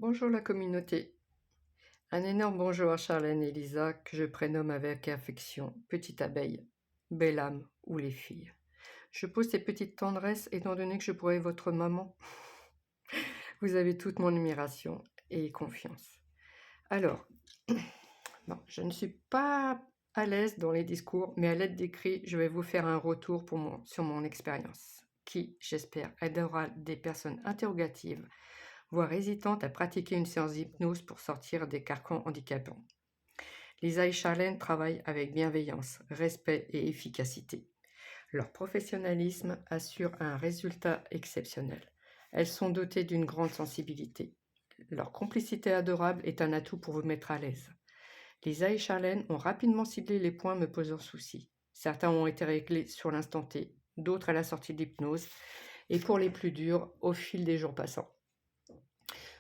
Bonjour la communauté. Un énorme bonjour à Charlène et Lisa que je prénomme avec affection Petite Abeille, Belle âme ou les filles. Je pose ces petites tendresses étant donné que je pourrais être votre maman. Vous avez toute mon admiration et confiance. Alors, bon, je ne suis pas à l'aise dans les discours, mais à l'aide d'écrit, je vais vous faire un retour sur mon expérience, qui, j'espère, aidera des personnes interrogatives voire hésitantes à pratiquer une séance d'hypnose pour sortir des carcans handicapants. Lisa et Charlène travaillent avec bienveillance, respect et efficacité. Leur professionnalisme assure un résultat exceptionnel. Elles sont dotées d'une grande sensibilité. Leur complicité adorable est un atout pour vous mettre à l'aise. Lisa et Charlène ont rapidement ciblé les points me posant souci. Certains ont été réglés sur l'instant T, d'autres à la sortie de l'hypnose, et pour les plus durs, au fil des jours passants.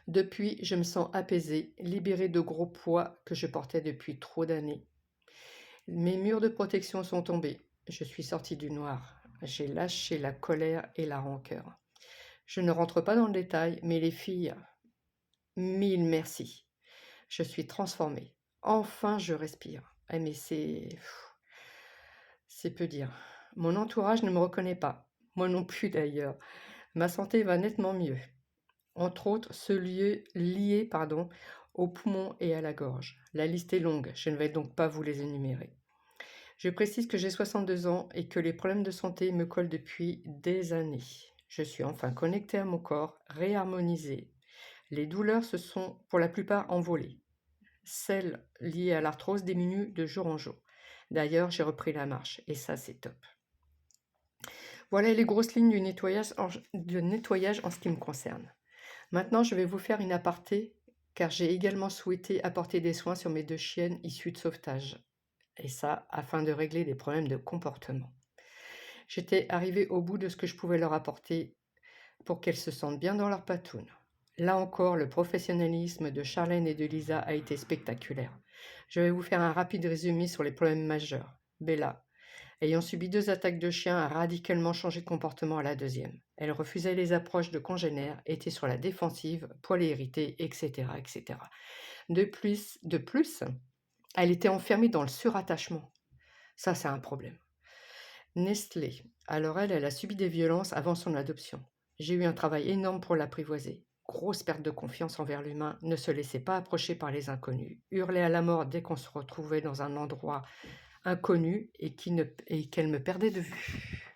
Depuis, je me sens apaisée, libérée de gros poids que je portais depuis trop d'années. Mes murs de protection sont tombés. Je suis sortie du noir. J'ai lâché la colère et la rancœur. Je ne rentre pas dans le détail, mais les filles, mille merci. Je suis transformée. Enfin, je respire. Mais c'est peu dire. Mon entourage ne me reconnaît pas. Moi non plus d'ailleurs. Ma santé va nettement mieux. Entre autres ceux liés aux poumons et à la gorge. La liste est longue, je ne vais donc pas vous les énumérer. Je précise que j'ai 62 ans et que les problèmes de santé me collent depuis des années. Je suis enfin connectée à mon corps, réharmonisée. Les douleurs se sont pour la plupart envolées. Celles liées à l'arthrose diminuent de jour en jour. D'ailleurs, j'ai repris la marche et ça, c'est top. Voilà les grosses lignes du nettoyage en ce qui me concerne. Maintenant, je vais vous faire une aparté, car j'ai également souhaité apporter des soins sur mes deux chiennes issues de sauvetage, et ça afin de régler des problèmes de comportement. J'étais arrivée au bout de ce que je pouvais leur apporter pour qu'elles se sentent bien dans leur patoune. Là encore, le professionnalisme de Charlène et de Lisa a été spectaculaire. Je vais vous faire un rapide résumé sur les problèmes majeurs. Bella, ayant subi 2 attaques de chien, a radicalement changé de comportement à la deuxième. Elle refusait les approches de congénères, était sur la défensive, poil irrité, etc., etc. De plus, elle était enfermée dans le surattachement. Ça, c'est un problème. Nestlé. Alors elle a subi des violences avant son adoption. J'ai eu un travail énorme pour l'apprivoiser. Grosse perte de confiance envers l'humain, ne se laissait pas approcher par les inconnus, hurlait à la mort dès qu'on se retrouvait dans un endroit inconnu et qu'elle me perdait de vue.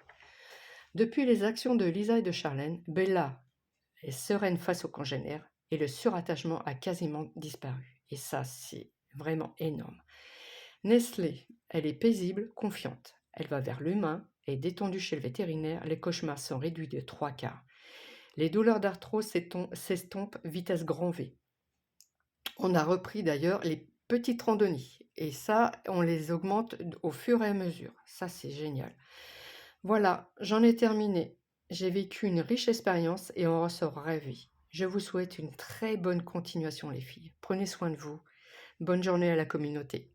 Depuis les actions de Lisa et de Charlène, Bella est sereine face aux congénères et le surattachement a quasiment disparu. Et ça, c'est vraiment énorme. Nestlé, elle est paisible, confiante. Elle va vers l'humain et détendue chez le vétérinaire, les cauchemars sont réduits de 3/4. Les douleurs d'arthrose s'estompent vitesse grand V. On a repris d'ailleurs les petites randonnées et ça, on les augmente au fur et à mesure. Ça, c'est génial. Voilà, j'en ai terminé. J'ai vécu une riche expérience et on ressort ravi. Je vous souhaite une très bonne continuation les filles. Prenez soin de vous. Bonne journée à la communauté.